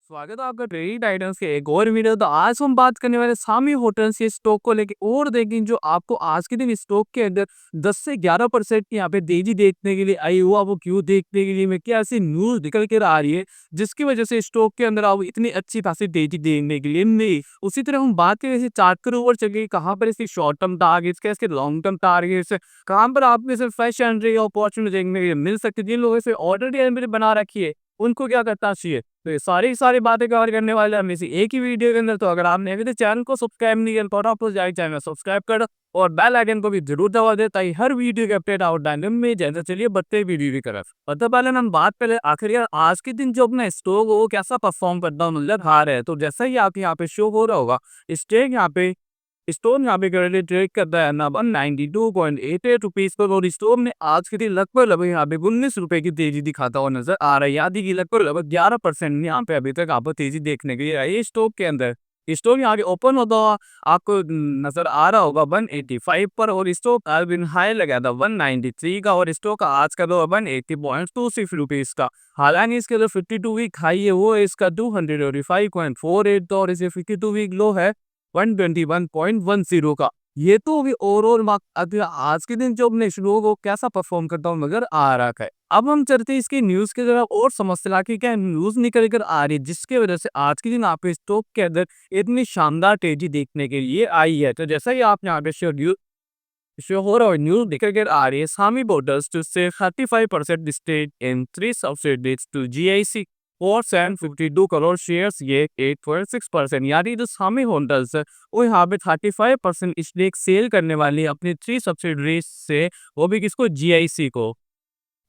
स्वागत है आपका ट्रेडिंग टाइटन्स के एक और वीडियो। तो आज हम बात करने वाले सामी होटल्स के स्टॉक को लेके और देखें जो आपको आज के दिन स्टॉक के अंदर 10 से 11% की यहाँ पे तेजी देखने के लिए आई हुआ वो क्यों देखने के लिए में क्या ऐसी न्यूज निकल कर आ रही है जिसकी वजह से स्टॉक के अंदर आप इतनी अच्छी खासी तेजी देखने के लिए नहीं। उसी तरह हम बात करें इसे चार्ट के ऊपर चलिए कहाँ पर इसकी शॉर्ट टर्म टारगेट्स क्या इसके लॉन्ग टर्म टारगेट्स कहाँ पर आपको इसे फ्रेश एंट्री अपॉर्चुनिटी देखने के लिए मिल सकती है। जिन लोगों से ऑलरेडी बना रखी है उनको क्या करना चाहिए। तो ये सारी बातें कवर करने वाले हम इसी एक ही वीडियो के अंदर। तो अगर आपने अभी तक चैनल को सब्सक्राइब नहीं किया तो आप जाए चैनल सब्सक्राइब कर और बेल आइकन को भी जरूर दबा दे ताकि हर वीडियो के अपडेट आउट टाइम में जैसे चलिए बढ़ते वीडियो की तरफ। तो पहले हम बात पहले आखिर यार आज के दिन जो अपना स्टॉक वो कैसा परफॉर्म करता है मतलब हार है। तो जैसा ही आप यहाँ पे शो हो रहा होगा स्टेक यहाँ पे करंटली ट्रेड करता है ना 192.88 रुपीज पर और स्टोर ने आज के दिन लगभग यहाँ पे 19 रुपए की तेजी दिखाता हुआ नजर आ रहा है। याद की लगभग 11% यहाँ पे अभी तक आपको तेजी देखने के लिए आई है स्टॉक के अंदर। स्टॉक यहाँ पे ओपन होता हुआ आपको नजर आ रहा होगा 185 पर और स्टॉक हाई लगा था 193 का और स्टॉक आज का तो 180.26 रुपीज का। हालांकि इसके जो 52 वीक हाई है वो है इसका 245.48 और इसे 52 वीक लो है 121.10 का। ये तो अभी ओवरऑल मार्क आज के दिन जो अपने शुरू को कैसा परफॉर्म करता हूँ नजर आ रहा है। अब हम चलते हैं इसकी न्यूज की तरफ और समझते कि क्या न्यूज निकल कर आ रही है जिसकी वजह से आज के दिन आप स्टॉक के अंदर इतनी शानदार तेजी देखने के लिए आई है। तो जैसा ही आप यहाँ पे शो हो रहा है न्यूज निकल कर आ रही है सामी borders to sell 35% stake in 3 subsidies to GIC और 752 करोड़ शेयर्स ये 8.6% यानी जो सामी होल्डर्स है वो यहाँ पे 35% स्टेक सेल करने वाली है अपनी 3 सब्सिडरीज से, वो भी किसको जीआईसी को,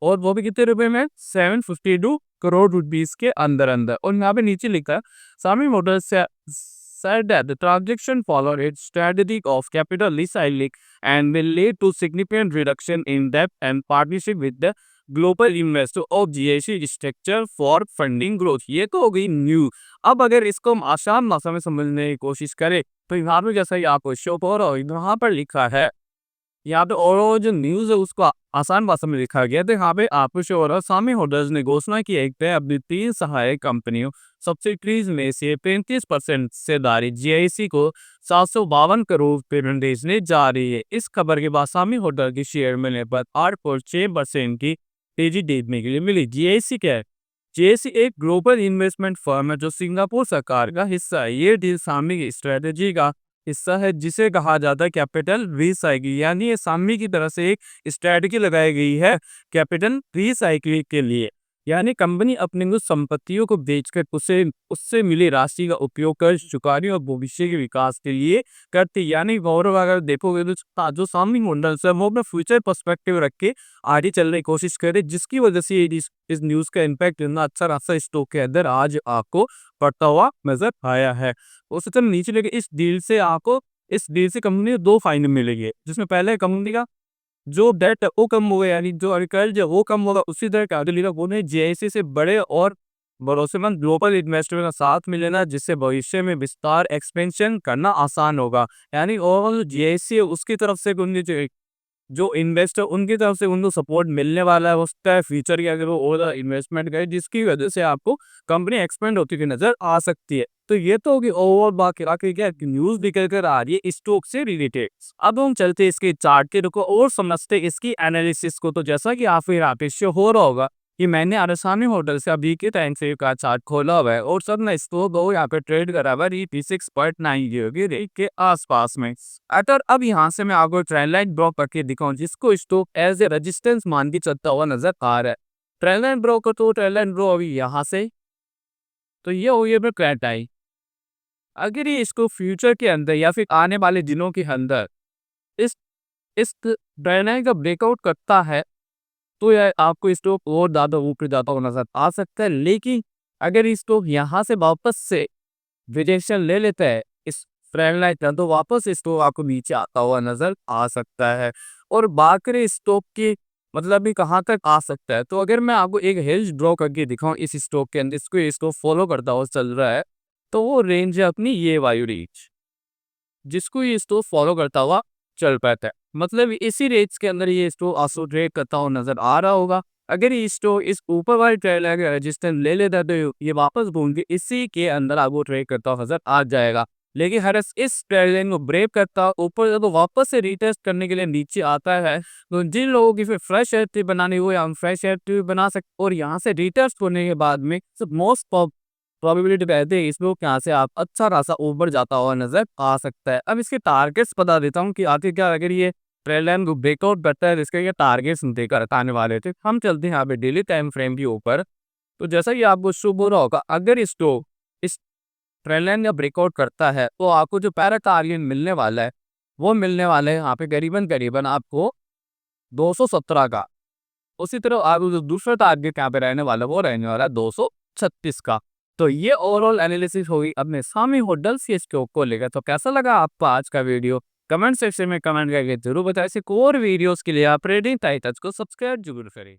और वो भी कितने रुपए में 752 करोड़ रुपीस के अंदर अंदर। और यहाँ पे नीचे लिखा है सामी Motors said that the transaction followed its strategy of capital recycling and will lead to significant reduction in debt and partnership with the global investor of GIC structure for funding growth. ये तो हो गई new. अब अगर इसको हम आसान भाषा में समझने की कोशिश करें तो यहाँ पे जैसा ही आपको शो हो रहा हो यहाँ पर लिखा है, यहाँ पे और जो न्यूज है उसको आसान भाषा में लिखा गया। तो यहाँ पे आपको शो हो रहा है सामी होल्डर्स ने घोषणा की है कि अपनी 3 सहायक कंपनियों सब्सिडीज में से 35% हिस्सेदारी जीआईसी को 752 करोड़ पेमेंट भेजने जा रही है। इस खबर के बाद सामी होल्डर की शेयर मिलने पर 8.6% की तेजी देखने के लिए मिली। जीआईसी क्या है? जीआईसी एक ग्लोबल इन्वेस्टमेंट फर्म है जो सिंगापुर सरकार का हिस्सा है। ये डील सामी की स्ट्रेटेजी का हिस्सा है जिसे कहा जाता है कैपिटल रीसाइक्लिंग, यानी ये सामी की तरफ से एक स्ट्रेटजी लगाई गई है कैपिटल रीसाइक्लिंग के लिए। यानी कंपनी अपनी कुछ संपत्तियों को बेचकर उसे उससे मिली राशि का उपयोग कर चुकाने और भविष्य के विकास के लिए करती। यानी गौरव अगर देखोगे तो जो सामी मॉडल्स है वो अपना फ्यूचर पर्सपेक्टिव रख के आगे चलने की कोशिश करे, जिसकी वजह से इस न्यूज का इम्पैक्ट इतना अच्छा खासा स्टॉक के अंदर आज आपको पड़ता हुआ नजर आया है। उससे चल नीचे लेके इस डील से कंपनी को 2 फायदे मिलेंगे, जिसमें पहले कंपनी का जो डेट है वो कम होगा, यानी जो कर्ज है वो कम होगा। उसी तरह कैपिटल उन्हें जेआईसी से बड़े और भरोसेमंद ग्लोबल इन्वेस्टर का साथ मिलेगा जिससे भविष्य में विस्तार एक्सपेंशन करना आसान होगा। यानी ओवरऑल जेआईसी है उसकी तरफ से जो इन्वेस्टर उनकी तरफ से उनको सपोर्ट मिलने वाला है उसका फ्यूचर के अगर वो और इन्वेस्टमेंट करे जिसकी वजह से आपको कंपनी एक्सपेंड होती हुई नजर आ सकती है। तो ये तो होगी ओवरऑल बाकी क्या न्यूज निकल कर आ रही है स्टॉक से रिलेटेड। अब हम चलते हैं इसके चार्ट के रुको और समझते इसकी एनालिसिस को। तो जैसा कि आप यहाँ पे शो हो रहा होगा कि मैंने आरसानी होटल से अभी के टाइम से का चार्ट खोला हुआ है और सब ना स्टॉक हो यहाँ पे ट्रेड करा हुआ है 6.9 की रेट के आसपास में। अगर अब यहाँ से मैं आपको ट्रेंड लाइन ड्रॉ करके दिखाऊं जिसको स्टॉक एज ए रेजिस्टेंस मान के चलता हुआ नजर आ रहा है। ट्रेंड लाइन ड्रॉ कर तो ट्रेंड लाइन ड्रॉ अभी यहाँ से तो ये हो गया ट्रेंड लाइन। अगर ये इसको फ्यूचर के अंदर या फिर आने वाले दिनों के अंदर इस इस ट्रेंड लाइन का ब्रेकआउट करता है तो यह आपको स्टॉक और ज़्यादा ऊपर जाता हुआ नजर आ सकता है। लेकिन अगर स्टॉक यहाँ से वापस से रिजेक्शन ले लेता है इस ट्रेंड लाइन का तो वापस स्टॉक आपको नीचे आता हुआ नजर आ सकता है। और बात करें स्टॉक की मतलब भी कहाँ तक आ सकता है, तो अगर मैं आपको एक हेज ड्रॉ करके दिखाऊं इस स्टॉक के अंदर इसको स्टॉक फॉलो करता हुआ चल रहा है तो वो रेंज है अपनी ये वायु रेंज जिसको ये स्टॉक फॉलो करता हुआ चल पाता है। मतलब इसी रेंज के अंदर ये स्टॉक आसो ट्रेड करता हुआ नजर आ रहा होगा। अगर ये स्टॉक इस ऊपर वाली ट्रेड लाइन का रेजिस्टेंस ले लेता है तो ये वापस घूम के इसी के अंदर आपको ट्रेड करता हुआ नजर आ जाएगा। लेकिन हर इस ट्रेड लाइन को ब्रेक करता ऊपर जब वापस से रीटेस्ट करने के लिए नीचे आता है, तो जिन लोगों की फिर फ्रेश एंट्री बनानी हो या हम फ्रेश एंट्री बना सकते और यहाँ से रीटेस्ट होने के बाद में सब मोस्ट प्रोबेबिलिटी रहती है इसमें यहाँ से आप अच्छा खासा ऊपर जाता हुआ नजर आ सकता है। अब इसके टारगेट्स बता देता हूँ कि आखिर क्या अगर ये ट्रेड लाइन को ब्रेकआउट करता है इसके ये टारगेट्स देकर आने वाले थे। हम चलते हैं यहाँ पे डेली टाइम फ्रेम के ऊपर। तो जैसा कि आपको शो हो रहा होगा, अगर स्टॉक इस ट्रेंड लाइन का ब्रेकआउट करता है तो आपको जो पैरा टारगेट मिलने वाला है वो मिलने वाला है यहाँ पे करीबन करीबन आपको 217 का। उसी तरह आपको जो दूसरा टारगेट यहाँ पे रहने वाला है वो रहने वाला है 236 का। तो ये ओवरऑल एनालिसिस होगी अपने सामी होटल्स के स्टॉक को लेकर। तो कैसा लगा आपको आज का वीडियो कमेंट सेक्शन में कमेंट करके जरूर बताएं। ऐसे और वीडियोस के लिए आप ट्रेडिंग टाइटल्स को सब्सक्राइब जरूर करें।